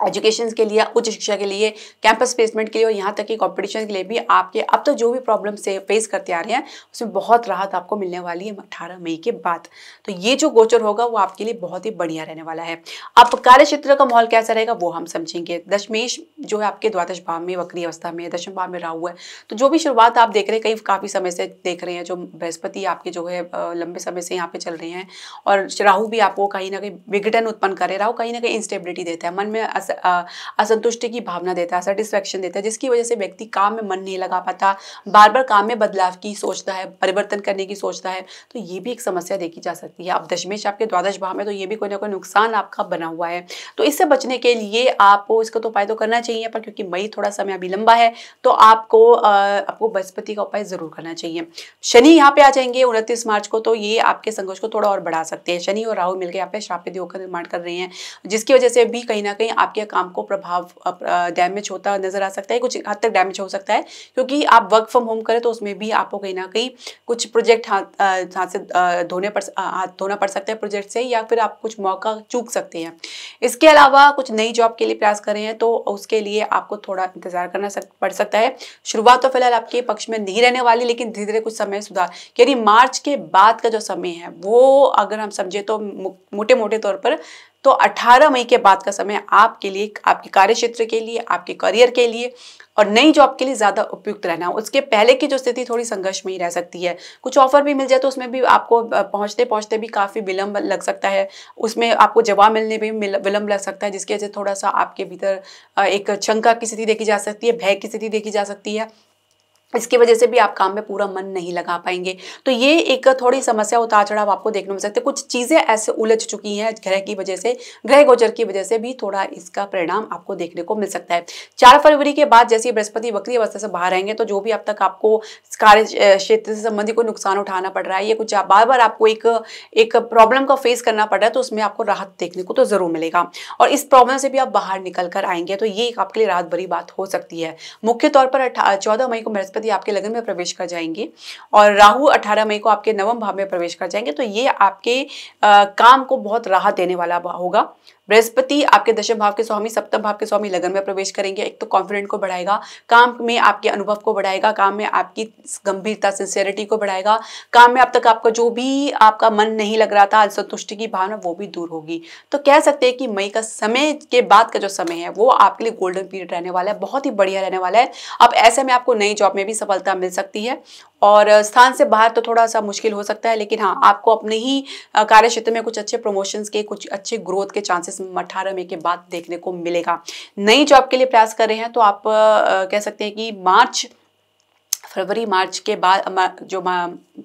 एजुकेशन के लिए, उच्च शिक्षा के लिए, कैंपस प्लेसमेंट के लिए और यहाँ तक कि कॉम्पिटिशन के लिए भी आपके अब तक जो भी प्रॉब्लम से फेस करते आ रहे हैं उसमें बहुत राहत आपको मिलने वाली है 18 मई के बाद। तो ये जो गोचर होगा वो आपके लिए बहुत ही बढ़िया रहने वाला है। अब कार्य क्षेत्र का माहौल कैसा रहेगा वो हम समझेंगे। दशमेश जो है आपके द्वादश भाव में वक्री अवस्था में, दशम भाव में राहु है, तो जो भी शुरुआत आप देख रहे हैं, कहीं काफ़ी समय से देख रहे हैं, जो बृहस्पति आपके जो है लंबे समय से यहाँ पे चल रहे हैं और राहु भी आपको कहीं ना कहीं विघटन उत्पन्न करे। राहु कहीं ना कहीं इंस्टेबिलिटी देता है, मन में असंतुष्टि की भावना देता है, सेटिस्फेक्शन देता है, जिसकी वजह से व्यक्ति काम में मन नहीं लगा पाता, बार बार काम में बदलाव की सोचता है, परिवर्तन करने की सोचता है। तो ये भी एक समस्या देखी जा सकती है। अब दशमेश आपके द्वादश भाव में, तो ये भी कोई ना कोई नुकसान आपका बना हुआ है। तो इससे बचने के लिए आपको इसका तो उपाय तो करना चाहिए, पर क्योंकि मई थोड़ा समय अभी लंबा है तो आपको बृहस्पति का उपाय जरूर करना चाहिए। शनि यहाँ पे आ जाएंगे 29 मार्च को, तो ये आपके संघर्ष को थोड़ा और बढ़ा सकते हैं। शनि और राहु मिलकर यहाँ पे श्रापित योग का निर्माण कर रहे हैं, जिसकी वजह से भी कहीं ना कहीं आपके काम को प्रभाव डैमेज होता नजर आ सकता है, कुछ हद तक डैमेज हो सकता है, क्योंकि आप वर्क फ्रॉम होम करें तो उसमें भी आपको कहीं ना कहीं कुछ प्रोजेक्ट हाथ से हाथ धोना पड़ सकता है प्रोजेक्ट से, या फिर आप कुछ मौका चूक सकते हैं। इसके अलावा कुछ नई जॉब के लिए प्रयास कर रहे हैं तो उसके लिए आपको थोड़ा इंतजार करना पड़ सकता है। शुरुआत तो फिलहाल आपके पक्ष में नहीं रहने वाली, लेकिन धीरे धीरे कुछ समय सुधार, यानी मार्च के बाद का जो समय है वो अगर हम समझे तो मोटे मोटे तौर पर तो 18 मई के बाद का समय आपके लिए, आपके कार्य क्षेत्र के लिए, आपके करियर के लिए और नई जॉब के लिए ज़्यादा उपयुक्त रहना। उसके पहले की जो स्थिति थोड़ी संघर्ष में ही रह सकती है। कुछ ऑफर भी मिल जाए तो उसमें भी आपको पहुंचते पहुंचते भी काफ़ी विलंब लग सकता है, उसमें आपको जवाब मिलने में भी विलंब लग सकता है, जिसकी वजह से थोड़ा सा आपके भीतर एक शंका की स्थिति देखी जा सकती है, भय की स्थिति देखी जा सकती है। इसकी वजह से भी आप काम में पूरा मन नहीं लगा पाएंगे। तो ये एक थोड़ी समस्या, उतार चढ़ाव आपको देखने मिल सकते हैं। कुछ चीज़ें ऐसे उलझ चुकी हैं ग्रह की वजह से, ग्रह गोचर की वजह से भी थोड़ा इसका परिणाम आपको देखने को मिल सकता है। 4 फरवरी के बाद जैसे बृहस्पति वक्री अवस्था से बाहर आएंगे तो जो भी अब तक आपको कार्य क्षेत्र से संबंधित कोई नुकसान उठाना पड़ रहा है या कुछ बार बार आपको एक प्रॉब्लम का फेस करना पड़ रहा है, तो उसमें आपको राहत देखने को तो जरूर मिलेगा और इस प्रॉब्लम से भी आप बाहर निकल कर आएंगे। तो ये आपके लिए राहत भरी बात हो सकती है। मुख्य तौर पर 14 मई को बृहस्पति आपके लगन में प्रवेश कर जाएंगे और राहु 18 मई को आपके नवम भाव में प्रवेश कर जाएंगे। तो ये आपके काम को बहुत राहत देने वाला होगा। बृहस्पति आपके दशम भाव के स्वामी, सप्तम भाव के स्वामी लगन में प्रवेश करेंगे। एक तो कॉन्फिडेंट को बढ़ाएगा, काम में आपके अनुभव को बढ़ाएगा, काम में आपकी गंभीरता, सिंसियरिटी को बढ़ाएगा, काम में अब तक आपका जो भी आपका मन नहीं लग रहा था, असंतुष्टि की भावना वो भी दूर होगी। तो कह सकते हैं कि मई का समय के बाद का जो समय है वो आपके लिए गोल्डन पीरियड रहने वाला है, बहुत ही बढ़िया रहने वाला है। अब ऐसे में आपको नई जॉब में भी सफलता मिल सकती है और स्थान से बाहर तो थोड़ा सा मुश्किल हो सकता है, लेकिन हाँ, आपको अपने ही कार्य क्षेत्र में कुछ अच्छे प्रमोशंस के, कुछ अच्छे ग्रोथ के चांसेस 18 मई के बाद देखने को मिलेगा। नई जॉब के लिए प्रयास कर रहे हैं तो आप कह सकते हैं कि फरवरी मार्च के बाद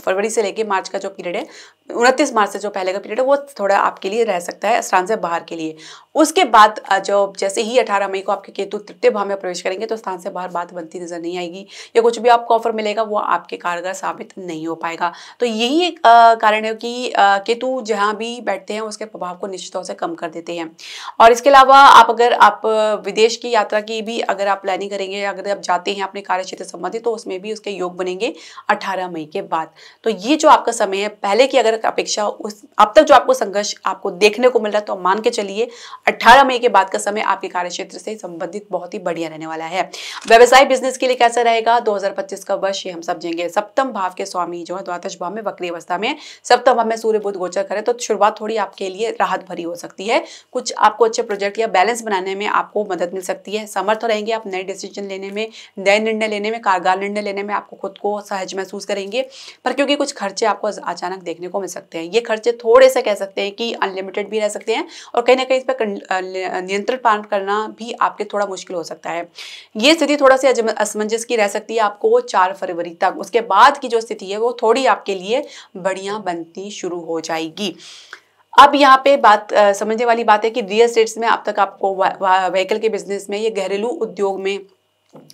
फरवरी से लेके मार्च का जो पीरियड है, 29 मार्च से जो पहले का पीरियड है वो थोड़ा आपके लिए रह सकता है स्थान से बाहर के लिए। उसके बाद जो जैसे ही 18 मई को आपके केतु तृतीय भाव में प्रवेश करेंगे तो स्थान से बाहर बात बनती नजर नहीं आएगी, या कुछ भी आपको ऑफर मिलेगा वो आपके कारगर साबित नहीं हो पाएगा। तो यही एक कारण है कि केतु जहाँ भी बैठते हैं उसके प्रभाव को निश्चित तौर से कम कर देते हैं। और इसके अलावा अगर आप विदेश की यात्रा की भी अगर आप प्लानिंग करेंगे, अगर आप जाते हैं अपने कार्य क्षेत्र संबंधित, तो उसमें भी उसके योग बनेंगे 18 मई के बाद। तो ये जो आपका समय है पहले की अगर अपेक्षा उस अब तक जो आपको संघर्ष आपको देखने को मिल रहा है, तो मान के चलिए 18 मई के बाद का समय आपके कार्य क्षेत्र से संबंधित बहुत ही बढ़िया रहने वाला है। व्यवसाय बिजनेस के लिए कैसा रहेगा 2025 का वर्ष, ये हम समझेंगे। सप्तम भाव के स्वामी जो है द्वादश भाव में वक्री अवस्था में, सप्तम भाव में सूर्य बुध गोचर करे तो शुरुआत थोड़ी आपके लिए राहत भरी हो सकती है। कुछ आपको अच्छे प्रोजेक्ट या बैलेंस बनाने में आपको मदद मिल सकती है। समर्थ रहेंगे आप नए डिसीजन लेने में, नए निर्णय लेने में, कारगर निर्णय लेने में आपको खुद को सहज महसूस करेंगे। पर क्योंकि कुछ खर्चे आपको अचानक देखने को मिल सकते हैं, ये खर्चे थोड़े से कह सकते हैं कि अनलिमिटेड भी रह सकते हैं और कहीं ना कहीं इस पर नियंत्रण पालन करना भी आपके थोड़ा मुश्किल हो सकता है। ये स्थिति थोड़ा सी असमंजस की रह सकती है आपको 4 फरवरी तक। उसके बाद की जो स्थिति है वो थोड़ी आपके लिए बढ़िया बनती शुरू हो जाएगी। अब यहाँ पे बात समझने वाली बात है कि रियल एस्टेट्स में अब तक आपको व्हीकल के बिजनेस में, ये घरेलू उद्योग में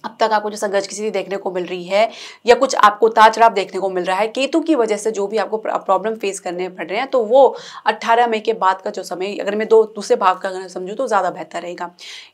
अब तक आपको जो संघर्ष की स्थिति देखने को मिल रही है या कुछ आपको उतार चढ़ाव देखने को मिल रहा है केतु की वजह से, जो भी आपको प्रॉब्लम फेस करने पड़ रहे हैं, तो वो 18 मई के बाद का जो समय, अगर मैं दूसरे भाव का अगर समझूं तो ज़्यादा बेहतर रहेगा।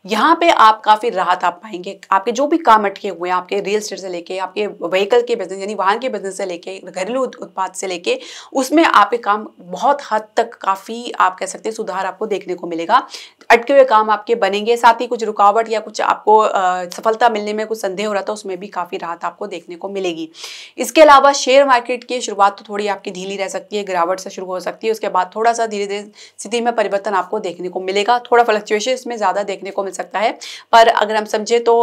यहाँ पे आप काफ़ी राहत आप पाएंगे। आपके जो भी काम अटके हुए हैं, आपके रियल एस्टेट से लेके, आपके व्हीकल के बिजनेस यानी वाहन के बिजनेस से लेके, घरेलू उत्पाद से लेके, उसमें आपके काम बहुत हद तक काफ़ी आप कह सकते हैं सुधार आपको देखने को मिलेगा। अटके हुए काम आपके बनेंगे, साथ ही कुछ रुकावट या कुछ आपको सफलता मिलने में कुछ संदेह हो रहा था, उसमें भी काफी राहत आपको देखने को मिलेगी। इसके अलावा शेयर मार्केट की शुरुआत तो थोड़ी आपकी ढीली रह सकती है, गिरावट से शुरू हो सकती है। उसके बाद थोड़ा सा धीरे धीरे स्थिति में परिवर्तन आपको देखने को मिलेगा। थोड़ा फ्लक्चुएशन इसमें ज्यादा देखने को मिल सकता है, पर अगर हम समझे तो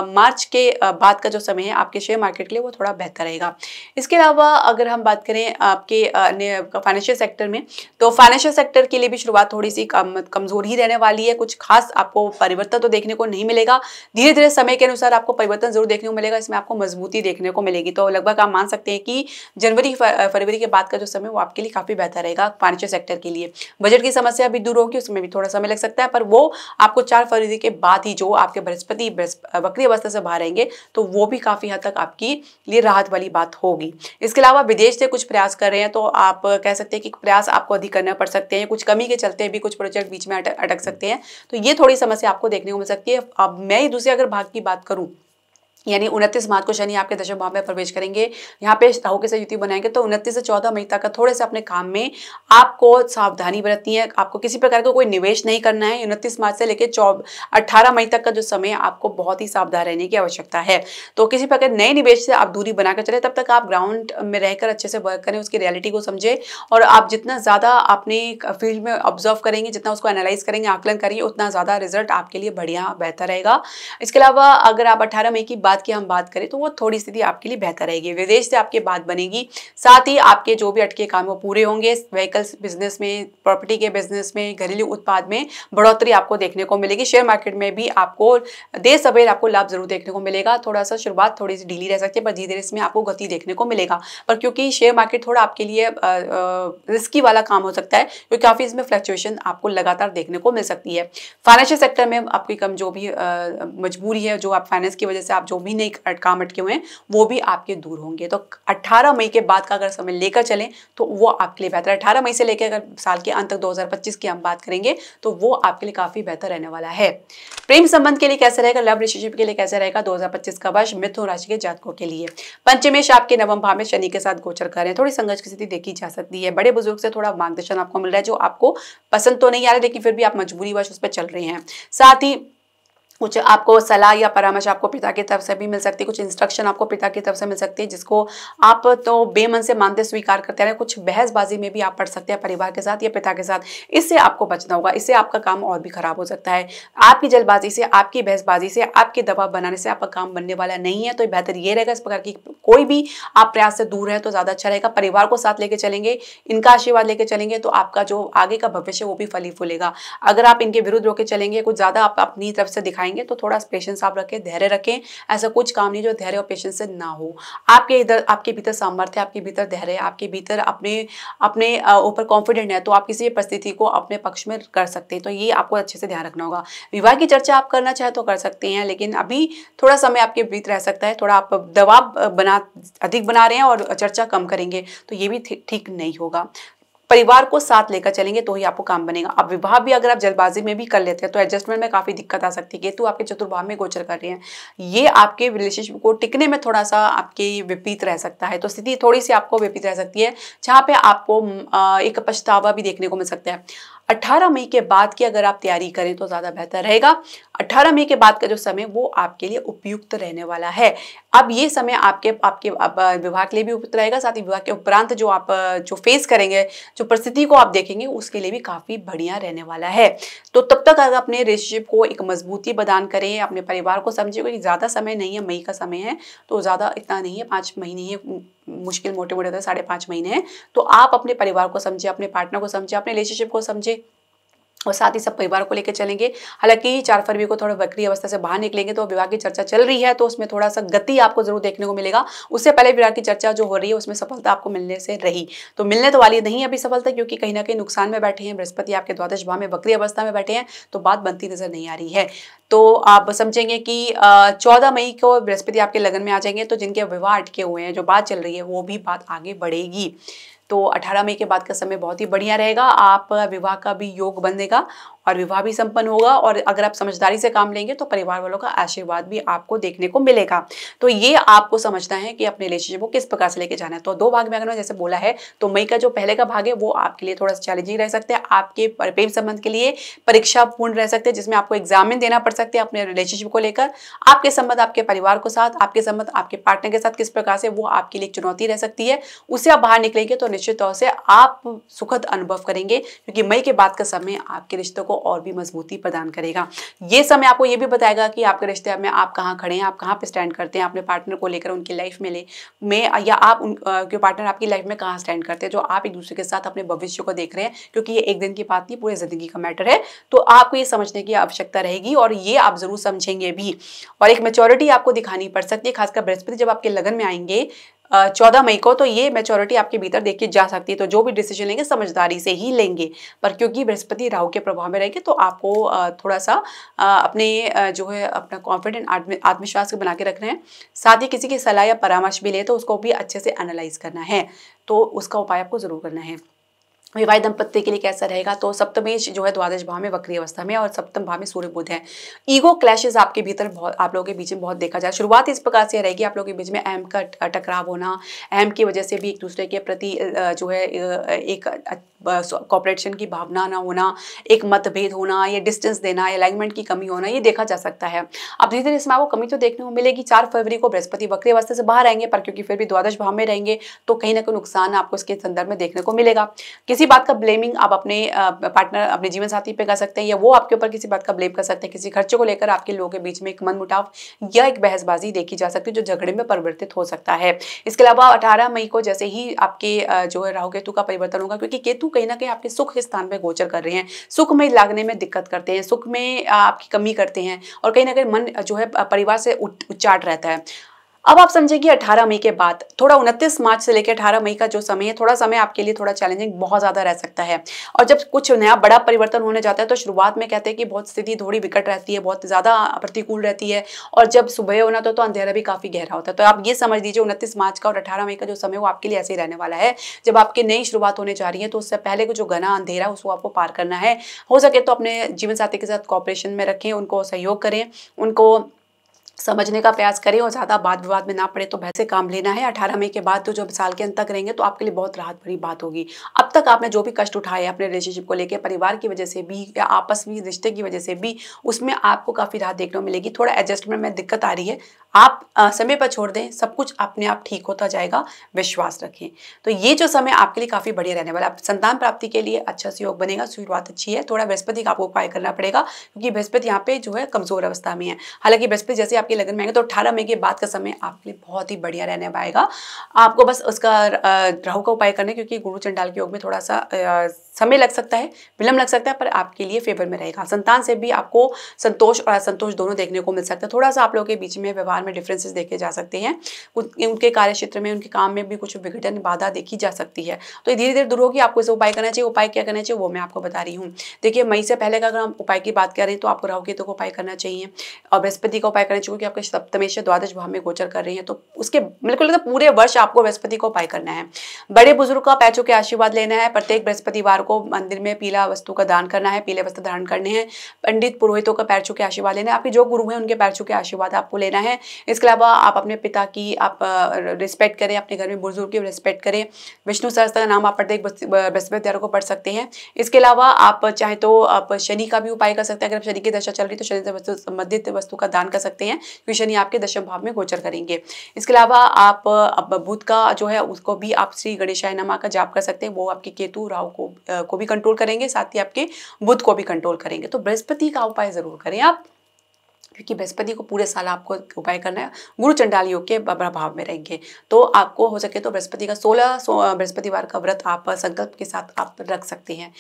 मार्च के बाद का जो समय है आपके शेयर मार्केट के लिए वो थोड़ा बेहतर रहेगा। इसके अलावा अगर हम बात करें आपके फाइनेंशियल सेक्टर में, तो फाइनेंशियल सेक्टर के लिए भी शुरुआत थोड़ी सी कमजोर ही रहने वाली है। कुछ खास आपको परिवर्तन तो देखने को नहीं मिलेगा, धीरे धीरे समय के अनुसार आपको परिवर्तन जरूर देखने को मिलेगा। इसमें आपको मजबूती देखने को मिलेगी। तो लगभग आप मान सकते हैं कि जनवरी फरवरी के बाद का जो समय वो आपके लिए काफी बेहतर रहेगा फाइनेंशियल सेक्टर के लिए। बजट की समस्या भी दूर होगी, उसमें भी थोड़ा समय लग सकता है, पर वो आपको 4 फरवरी के बाद ही जो आपके बृहस्पति वक्री अवस्था से बाहर आएंगे तो वो भी काफी हद तक आपके लिए राहत वाली बात होगी। इसके अलावा विदेश से कुछ प्रयास कर रहे हैं तो आप कह सकते हैं कि प्रयास आपको अधिक करना पड़ सकते हैं। कुछ कमी के चलते भी कुछ प्रोजेक्ट बीच में अटक सकते हैं, तो ये थोड़ी समस्या आपको देखने को मिल सकती है। अब मैं ही दूसरे अगर भाग की बात करूं यानी 29 मार्च को शनि आपके दशम भाव में प्रवेश करेंगे। यहाँ पे राहु के साथ युति बनाएंगे तो 29 से 14 मई तक का थोड़े से अपने काम में आपको सावधानी बरतनी है। आपको किसी प्रकार का कोई निवेश नहीं करना है। 29 मार्च से लेकर 18 मई तक का जो समय है आपको बहुत ही सावधान रहने की आवश्यकता है। तो किसी प्रकार नए निवेश से आप दूरी बनाकर चले, तब तक आप ग्राउंड में रहकर अच्छे से वर्क करें, उसकी रियलिटी को समझें और आप जितना ज़्यादा अपने फील्ड में ऑब्जर्व करेंगे, जितना उसको एनालाइज करेंगे, आकलन करेंगे, उतना ज़्यादा रिजल्ट आपके लिए बढ़िया बेहतर रहेगा। इसके अलावा अगर आप 18 मई की बात की हम बात करें तो वो थोड़ी स्थिति आपके लिए बेहतर रहेगी। विदेश से आपकी बात बनेगी, साथ ही आपके जो भी अटके काम वो पूरे होंगे। व्हीकल्स बिजनेस में, प्रॉपर्टी के बिजनेस में, घरेलू उत्पाद में बढ़ोतरी आपको देखने को मिलेगी। शेयर मार्केट में भी आपको देर सवेर आपको लाभ जरूर देखने को मिलेगा। थोड़ा सा शुरुआत थोड़ी सी ढीली रह सकती है, पर धीरे धीरे इसमें आपको गति देखने को मिलेगा। पर क्योंकि शेयर मार्केट थोड़ा आपके लिए रिस्की वाला काम हो सकता है, क्योंकि काफी इसमें फ्लक्चुएशन आपको लगातार देखने को मिल सकती है। फाइनेंशियल सेक्टर में आपकी कम जो भी मजबूरी है, जो आप फाइनेंस की वजह से आप जो भी नई काम अटके हुए हैं वो भी आपके दूर होंगे। तो 18 मई के बाद का अगर समय लेकर चलें तो वो आपके लिए बेहतर है। 18 मई से लेकर अगर साल के अंत तक 2025 की हम बात करेंगे तो वो आपके लिए काफी बेहतर रहने वाला है। प्रेम संबंध के लिए कैसे रहेगा, लव रिलेशनशिप के लिए कैसे रहेगा 2025 का वर्ष मिथुन राशि के जातकों के लिए। पंचमेश आपके नवम भाव में शनि के साथ गोचर कर रहे हैं। थोड़ी संघर्ष की स्थिति देखी जा सकती है। बड़े बुजुर्ग से थोड़ा मार्गदर्शन आपको मिल रहा है जो आपको पसंद तो नहीं आ रहा, लेकिन फिर भी आप मजबूरीवश उस पर चल रहे हैं। साथ ही कुछ आपको सलाह या परामर्श आपको पिता की तरफ से भी मिल सकती है, कुछ इंस्ट्रक्शन आपको पिता की तरफ से मिल सकती है जिसको आप तो बेमन से मानते स्वीकार करते रहे। कुछ बहसबाजी में भी आप पड़ सकते हैं परिवार के साथ या पिता के साथ, इससे आपको बचना होगा। इससे आपका काम और भी खराब हो सकता है। आपकी जल्दबाजी से, आपकी बहसबाजी से, आपके दबाव बनाने से आपका काम बनने वाला नहीं है। तो बेहतर ये रहेगा इस प्रकार की कोई भी आप प्रयास से दूर रहे तो ज़्यादा अच्छा रहेगा। परिवार को साथ लेके चलेंगे, इनका आशीर्वाद लेके चलेंगे तो आपका जो आगे का भविष्य वो भी फली फूलेगा। अगर आप इनके विरुद्ध होकर चलेंगे, कुछ ज़्यादा आप अपनी तरफ से दिखाएंगे तो थोड़ा पेशेंस आप रखें, धैर्य रखें। ऐसा कुछ काम नहीं जो धैर्य और पेशेंस से ना हो। आपके भीतर सामर्थ्य, आपके भीतर धैर्य, आपके भीतर अपने ऊपर कॉन्फिडेंट है तो आप किसी भी परिस्थिति को अपने पक्ष में कर सकते हैं। तो ये आपको अच्छे से ध्यान रखना होगा। विवाह की चर्चा आप करना चाहे तो कर सकते हैं, लेकिन अभी थोड़ा समय आपके बीत रह सकता है। थोड़ा आप दबाव अधिक बना रहे हैं और चर्चा कम करेंगे तो ये भी ठीक नहीं होगा। परिवार को साथ लेकर चलेंगे तो ही आपको काम बनेगा। अब विवाह भी अगर आप जल्दबाजी में भी कर लेते हैं तो एडजस्टमेंट में काफी दिक्कत आ सकती है। केतु आपके चतुर्भाव में गोचर कर रहे हैं, ये आपके रिलेशनशिप को टिकने में थोड़ा सा आपके विपरीत रह सकता है। तो स्थिति थोड़ी सी आपको विपरीत रह सकती है, जहाँ पे आपको एक पछतावा भी देखने को मिल सकता है। 18 मई के बाद की अगर आप तैयारी करें तो ज़्यादा बेहतर रहेगा। 18 मई के बाद का जो समय वो आपके लिए उपयुक्त रहने वाला है। अब ये समय आपके विवाह के लिए भी उपयुक्त रहेगा, साथ ही विवाह के उपरांत जो आप जो फेस करेंगे, जो परिस्थिति को आप देखेंगे उसके लिए भी काफ़ी बढ़िया रहने वाला है। तो तब तक अगर अपने रिलेशनशिप को एक मजबूती प्रदान करें, अपने परिवार को समझिए, क्योंकि ज़्यादा समय नहीं है, मई का समय है तो ज़्यादा इतना नहीं है, 5 महीने है, मुश्किल मोटे मोटे 5.5 महीने हैं। तो आप अपने परिवार को समझिए, अपने पार्टनर को समझिए, अपने रिलेशनशिप को समझिए और साथ ही सब परिवार को लेकर चलेंगे। हालांकि 4 फरवरी को थोड़ा वक्री अवस्था से बाहर निकलेंगे तो विवाह की चर्चा चल रही है तो उसमें थोड़ा सा गति आपको जरूर देखने को मिलेगा। उससे पहले विवाह की चर्चा जो हो रही है उसमें सफलता आपको मिलने से रही, तो मिलने तो वाली नहीं अभी सफलता, क्योंकि कहीं ना कहीं नुकसान में बैठे हैं। बृहस्पति आपके द्वादश भाव में वक्री अवस्था में बैठे हैं तो बात बनती नजर नहीं आ रही है। तो आप समझेंगे कि 14 मई को बृहस्पति आपके लगन में आ जाएंगे तो जिनके विवाह अटके हुए हैं, जो बात चल रही है वो भी बात आगे बढ़ेगी। तो 18 मई के बाद का समय बहुत ही बढ़िया रहेगा। आप विवाह का भी योग बनेगा और विवाह भी संपन्न होगा। और अगर आप समझदारी से काम लेंगे तो परिवार वालों का आशीर्वाद भी आपको देखने को मिलेगा। तो ये आपको समझना है कि अपने रिलेशनशिप को किस प्रकार से लेके जाना है। तो 2 भाग में अगर मैं जैसे बोला है तो मई का जो पहले का भाग है वो आपके लिए थोड़ा सा चैलेंजिंग रह सकता है। आपके प्रेम संबंध के लिए परीक्षा पूर्ण रह सकते हैं, जिसमें आपको एग्जामिन देना पड़ सकते हैं अपने रिलेशनशिप को लेकर। आपके संबंध आपके परिवार के साथ, आपके संबंध आपके पार्टनर के साथ किस प्रकार से, वो आपके लिए एक चुनौती रह सकती है। उससे आप बाहर निकलेंगे तो निश्चित तौर से आप सुखद अनुभव करेंगे, क्योंकि मई के बाद का समय आपके रिश्तों को और भी मजबूती प्रदान करेगा। ये समय आपको ये भी बताएगा कि आपके रिश्ते में आप कहाँ खड़े हैं, आप कहाँ पे स्टैंड करते हैं अपने पार्टनर को लेकर, उनकी लाइफ में या आप उनके पार्टनर आपकी लाइफ में कहाँ स्टैंड करते हैं, जो आप एक दूसरे के साथ अपने भविष्य को देख रहे हैं। क्योंकि ये एक दिन की बात नहीं, पूरी जिंदगी का मैटर है। तो आपको ये समझने की आवश्यकता रहेगी और ये आप जरूर समझेंगे भी। और एक मैच्योरिटी आपको दिखानी पड़ सकती है, खासकर बृहस्पति जब आपके लगन में आएंगे 14 मई को, तो ये मैच्योरिटी आपके भीतर देखी जा सकती है। तो जो भी डिसीजन लेंगे समझदारी से ही लेंगे, पर क्योंकि बृहस्पति राहु के प्रभाव में रहेंगे तो आपको थोड़ा सा अपने जो है अपना कॉन्फिडेंट आत्मविश्वास को बना के रखना है। साथ ही किसी की सलाह या परामर्श भी ले तो उसको भी अच्छे से एनालाइज करना है, तो उसका उपाय आपको जरूर करना है। विवाहित दंपत्ति के लिए कैसा रहेगा, तो सप्तमेश जो है द्वादश भाव में वक्री अवस्था में और सप्तम भाव में सूर्य बुध है। ईगो क्लैशेस आपके भीतर बहुत, आप लोगों के बीच में बहुत देखा जाए। शुरुआत इस प्रकार से रहेगी, आप लोगों के बीच में अहम का टकराव होना, अहम की वजह से भी एक दूसरे के प्रति जो है एक कॉपरेशन की भावना ना होना, एक मतभेद होना, या डिस्टेंस देना, अलाइनमेंट की कमी होना, ये देखा जा सकता है। अब धीरे धीरे इसमें आपको कमी तो देखने को मिलेगी। 4 फरवरी को बृहस्पति वक्री अवस्था से बाहर आएंगे, पर क्योंकि फिर भी द्वादश भाव में रहेंगे तो कहीं ना कहीं नुकसान आपको इसके संदर्भ में देखने को मिलेगा। किसी बात का ब्लेमिंग आप अपने पार्टनर, अपने जीवन साथी पे कर सकते हैं, या वो आपके ऊपर किसी बात का ब्लेम कर सकते हैं। किसी खर्चे को लेकर आपके लोगों के बीच में एक मनमुटाव या एक बहसबाजी देखी जा सकती है, जो झगड़े में परिवर्तित हो सकता है। इसके अलावा 18 मई को जैसे ही आपके जो है राहु केतु का परिवर्तन होगा, क्योंकि केतु कहीं ना कहीं आपके सुख के स्थान में गोचर कर रहे हैं, सुख में लागने में दिक्कत करते हैं, सुख में आपकी कमी करते हैं, और कहीं ना कहीं मन जो है परिवार से उच्चाट रहता है। अब आप समझिए कि 18 मई के बाद थोड़ा 29 मार्च से लेकर 18 मई का जो समय है, थोड़ा समय आपके लिए थोड़ा चैलेंजिंग बहुत ज़्यादा रह सकता है। और जब कुछ नया बड़ा परिवर्तन होने जाता है तो शुरुआत में कहते हैं कि बहुत स्थिति थोड़ी विकट रहती है, बहुत ज़्यादा प्रतिकूल रहती है, और जब सुबह होना तो अंधेरा भी काफ़ी गहरा होता है। तो आप ये समझ लीजिए 29 मार्च का और 18 मई का जो समय वो आपके लिए ऐसे ही रहने वाला है। जब आपकी नई शुरुआत होने जा रही है तो उससे पहले को जो घना अंधेरा उसको आपको पार करना है। हो सके तो अपने जीवन साथी के साथ कॉपरेशन में रखें, उनको सहयोग करें, उनको समझने का प्रयास करें, और ज़्यादा वाद विवाद में ना पड़े तो वैसे काम लेना है। 18 मई के बाद तो जब साल के अंत तक रहेंगे तो आपके लिए बहुत राहत भरी बात होगी। अब तक आपने जो भी कष्ट उठाए अपने रिलेशनशिप को लेकर, परिवार की वजह से भी या आपस में रिश्ते की वजह से भी, उसमें आपको काफ़ी राहत देखने को मिलेगी। थोड़ा एडजस्टमेंट में दिक्कत आ रही है, आप समय पर छोड़ दें, सब कुछ अपने आप ठीक होता जाएगा, विश्वास रखें। तो ये जो समय आपके लिए काफ़ी बढ़िया रहने वाला है। संतान प्राप्ति के लिए अच्छा सहयोग बनेगा, शुरुआत अच्छी है। थोड़ा बृहस्पति का आपको उपाय करना पड़ेगा, क्योंकि बृहस्पति यहाँ पे जो है कमजोर अवस्था में है। हालांकि बृहस्पति जैसे आपके लगन में आएंगे तो 18 मई के बाद का समय आपके लिए बहुत ही बढ़िया रहने पाएगा। आपको बस उसका राहु का उपाय करना है, क्योंकि गुरु चंडाल के योग में थोड़ा सा समय लग सकता है, विलम्ब लग सकता है, पर आपके लिए फेवर में रहेगा। संतान से भी आपको संतोष और असंतोष दोनों देखने को मिल सकता है। थोड़ा सा आप लोगों के बीच में व्यवहार में डिफरेंसेस देखे जा सकते हैं, उनके कार्य क्षेत्र में, उनके काम में भी कुछ विघटन बाधा देखी जा सकती है। तो ये धीरे धीरे दूर होगी। आपको इसे उपाय करना चाहिए। उपाय क्या करना चाहिए वो मैं आपको बता रही हूँ। देखिए, मई से पहले का अगर हम उपाय की बात करें तो आपको राहु केतु का उपाय करना चाहिए, और बृहस्पति का उपाय करना चाहिए, क्योंकि आपके सप्तमेश द्वादश भाव में गोचर कर रही है। तो उसके बिल्कुल लगता है पूरे वर्ष आपको बृहस्पति का उपाय करना है। बड़े बुजुर्ग का पैचों के आशीर्वाद लेना है। प्रत्येक बृहस्पतिवार को मंदिर में पीला वस्तु का दान करना है, पीले वस्त्र धारण करने हैं। पंडित पुरोहितों का पैर छू के आशीर्वाद लेना है। आपके जो गुरु हैं उनके पैर छू के आशीर्वाद आपको लेना है। इसके अलावा आप अपने पिता की आप रिस्पेक्ट करें, अपने घर में बुजुर्ग की रिस्पेक्ट करें। विष्णु सहस्त्र का नाम आप प्रत्येक बृहस्पतिवार को पढ़ सकते हैं। इसके अलावा आप चाहे तो आप शनि का भी उपाय कर सकते हैं। अगर आप शनि की दशा चल रही तो शनि से संबंधित वस्तु का दान कर सकते हैं, क्योंकि शनि आपके दशम भाव में गोचर करेंगे। इसके अलावा आप बुध का जो है उसको भी आप श्री गणेशाय नमः का जाप कर सकते हैं। वो आपके केतु राहु को भी कंट्रोल करेंगे, साथ ही आपके बुध को भी कंट्रोल करेंगे। तो बृहस्पति का उपाय जरूर करें आप, क्योंकि बृहस्पति को पूरे साल आपको उपाय करना है। गुरु चंडाल योग के प्रभाव में रहेंगे, तो आपको हो सके तो बृहस्पति का 16 बृहस्पतिवार का व्रत आप संकल्प के साथ आप रख सकते हैं।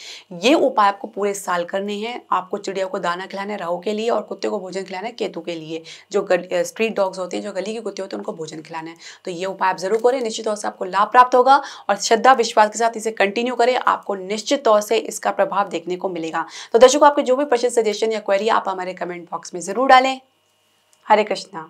ये उपाय आपको पूरे साल करने हैं। आपको चिड़िया को दाना खिलाना है राहु के लिए, और कुत्ते को भोजन खिलाना है केतु के लिए। जो स्ट्रीट डॉग्स होते हैं, जो गली के कुत्ते होते हैं, उनको भोजन खिलाना है। तो ये उपाय आप जरूर करें, निश्चित तौर से आपको लाभ प्राप्त होगा, और श्रद्धा विश्वास के साथ इसे कंटिन्यू करें, आपको निश्चित तौर से इसका प्रभाव देखने को मिलेगा। तो दर्शकों, आपके जो भी प्रश्न, सजेशन या क्वेरी आप हमारे कमेंट बॉक्स में जरूर डालें। हरे कृष्णा।